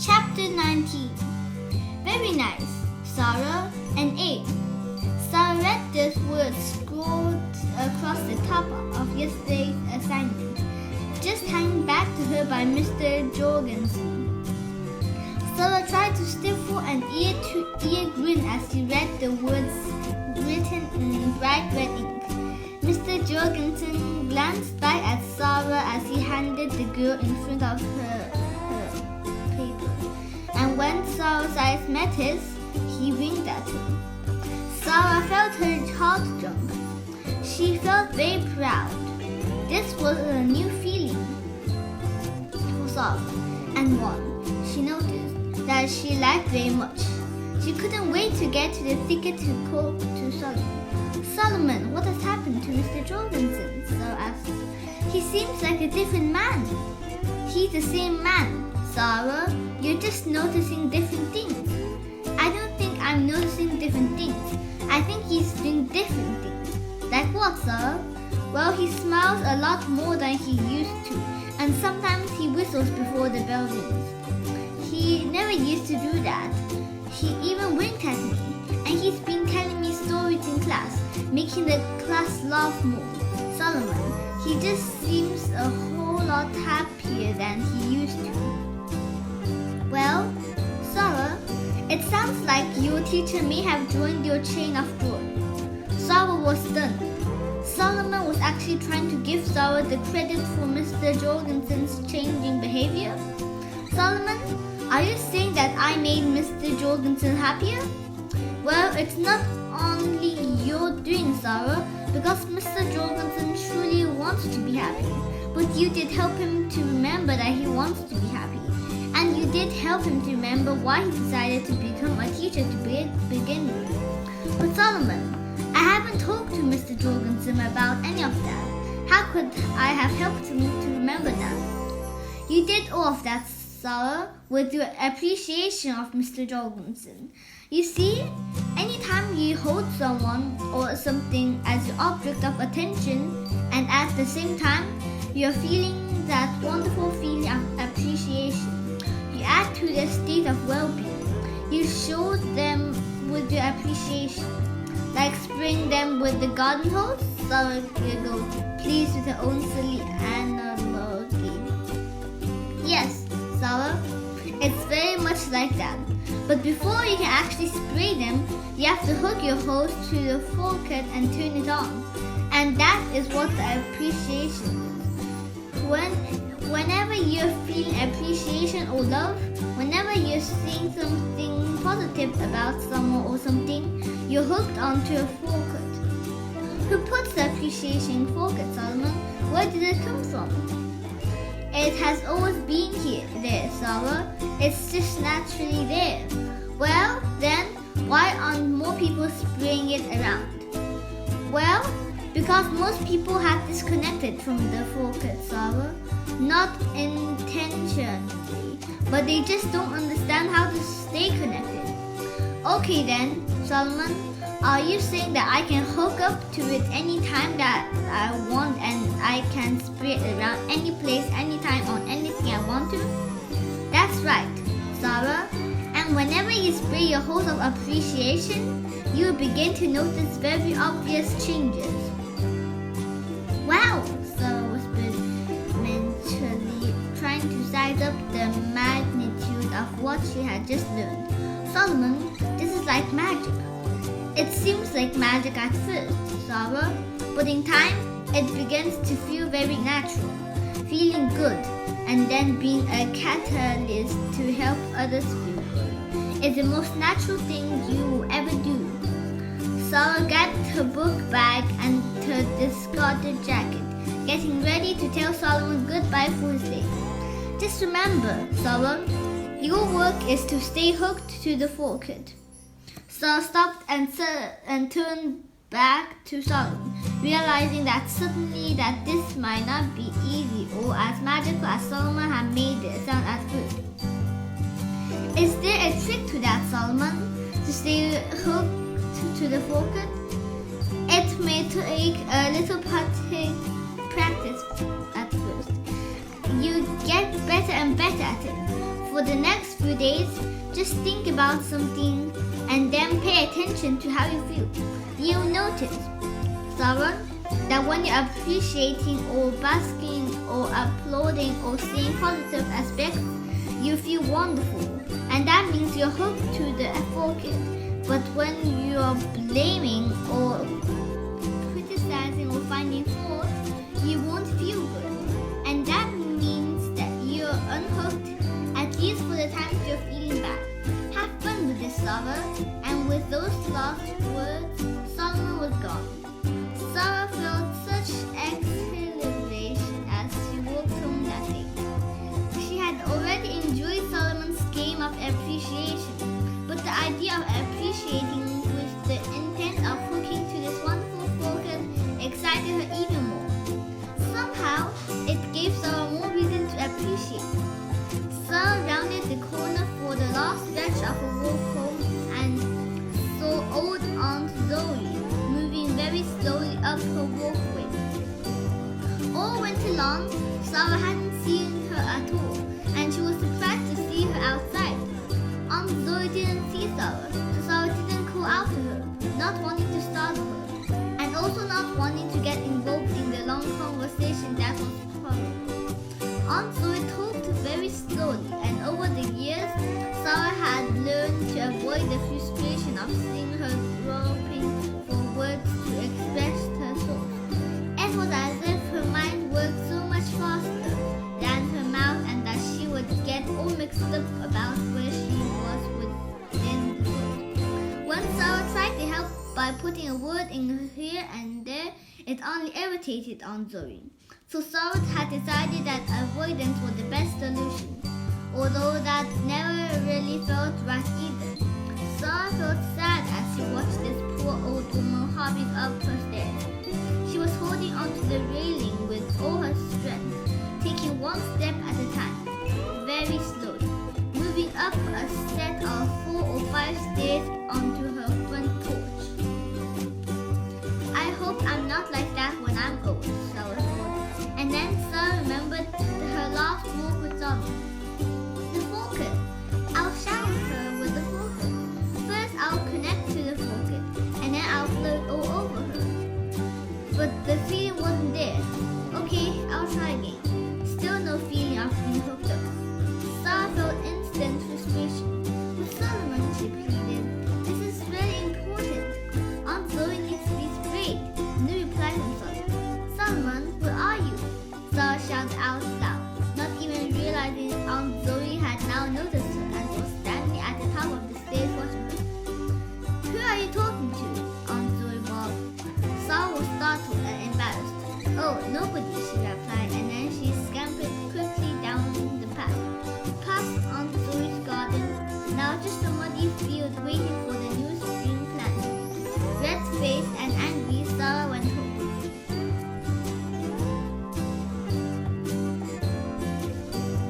Chapter 19. Very nice, Sara and Abe. Sara read these words scrawled across the top of yesterday's assignment, just handed back to her by Mr. Jorgensen. Sara tried to stifle an ear-to-ear grin as she read the words written in bright red ink. Mr. Jorgensen glanced back at Sara as he handed the girl in front of her paper, and when Sara's eyes met his, he winked at her. Sara felt her heart jump. She felt very proud. This was a new feeling for Sara, and one she noticed that she liked very much. She couldn't wait to get to the thicket to call to Solomon. Solomon, what has happened to Mr. Jorgensen? Sara asked. He seems like a different man. He's the same man, Sara. You're just noticing different things. I don't think I'm noticing different things. I think he's doing different things. Like what, Sara? Well, he smiles a lot more than he used to, and sometimes he whistles before the bell rings. He never used to do that. He even winked at me, and he's been telling me stories in class, making the class laugh more. Solomon, he just seems a whole lot happier than he used to. Well, Sara, it sounds like your teacher may have joined your chain of thought. Sara was stunned. Solomon was actually trying to give Sara the credit for Mr. Jorgensen's changing behavior. Solomon, are you saying that I made Mr. Jorgensen happier? Well, it's not only your doing, Sara, because Mr. Jorgensen truly wants to be happy. But you did help him to remember that he wants to be happy. And you did help him to remember why he decided to become a teacher to begin with. But Solomon, I haven't talked to Mr. Jorgensen about any of that. How could I have helped him to remember that? You did all of that, Sara, with your appreciation of Mr. Jorgensen. You see, anytime you hold someone or something as your object of attention, and at the same time, you're feeling that wonderful feeling of appreciation, you add to their state of well-being. You show them with your appreciation, like spraying them with the garden hose. Sara giggled, pleased with her own silly analogy. Yes, Sara, it's very much like that. But before you can actually spray them, you have to hook your hose to the faucet and turn it on. And that is what the appreciation is. Whenever you're feeling appreciation or love, whenever you're seeing something positive about someone or something, you're hooked onto a faucet. Who puts the appreciation faucet, Solomon? Where did it come from? It has always been there, Sara. It's just naturally there. Well, then, why aren't more people spraying it around? Well, because most people have disconnected from the faucet, Sara. Not intentionally, but they just don't understand how to stay connected. Okay then, Solomon, are you saying that I can hook up to it anytime that I want and I can spray it around any place, anytime, on anything I want to? That's right, Sara. And whenever you spray your hose of appreciation, you will begin to notice very obvious changes. Wow, Sara whispered mentally, trying to size up the magnitude of what she had just learned. Solomon, this is like magic. It seems like magic at first, Sara, but in time, it begins to feel very natural, feeling good, and then being a catalyst to help others feel good. It's the most natural thing you will ever do. Sara grabbed her book bag and her discarded jacket, getting ready to tell Solomon goodbye for his day. Just remember, Sara, your work is to stay hooked to the faucet. Sara stopped and turned back to Solomon, realizing that suddenly that this might not be easy or as magical as Solomon had made it sound at first. Is there a trick to that, Solomon, to stay hooked to the faucet? It may take a little practice at first. You get better and better at it. For For the next few days, just think about something and then pay attention to how you feel. You'll notice, Sarah, that when you're appreciating or basking or applauding or seeing positive aspects, you feel wonderful, and that means you're hooked to the focus. But when you're blaming or criticizing or finding fault, you won't feel good, and that means that you're unhooked, at least for the times you're feeling bad. Have fun with this, Sarah. And with those last words, Solomon was gone. Sarah felt such exhilaration as she walked home that day. She had already enjoyed Solomon's game of appreciation, but the idea of appreciating with the intent of hooking to this wonderful focus excited her even more. Somehow, it gave Sarah more reason to appreciate. Sarah rounded the corner for the last stretch of her walk home and saw old Aunt Zoe moving very slowly up her walkway. All winter long, Sarah hadn't seen her at all, and she was surprised to see her outside. Aunt Zoe didn't see Sarah, so Sarah didn't call out to her, not wanting to startle her, and also not wanting to get involved in the long conversation that was following. Aunt Zoe talked very slowly, and over the years, Sarah had learned to avoid the frustration of seeing her groping for words to express her thoughts. It was as if her mind worked so much faster than her mouth, and that she would get all mixed up about where she was within the thought. When Sarah tried to help by putting a word in here and there, it only irritated Aunt Zoe. So Sarah had decided that avoidance was the best solution, although that never really felt right either. Sarah felt sad as she watched this poor old woman hobbling up her stairs. She was holding onto the railing with all her strength, taking one step at a time, very slowly, moving up a set of 4 or 5 stairs onto her front porch. I hope I'm not like that when I'm old, Sarah thought. And then Sarah remembered her last walk with Solomon. The focus. I'll shower her with the focus. First I'll connect to the focus, and then I'll float all over her. But the feeling wasn't there. Okay, I'll try again. Still no feeling of being hooked up. Sarah felt instant frustration. But Solomon, she pleaded, this is very important. Aunt Zoe needs to be sprayed. No reply from Solomon. Solomon, where are you? Sarah shouted out loud, not even realizing Aunt Zoe had now noticed her and was standing at the top of the stairs watching her. Who are you talking to? Aunt Zoe mocked. Sarah was startled and embarrassed. Oh, nobody.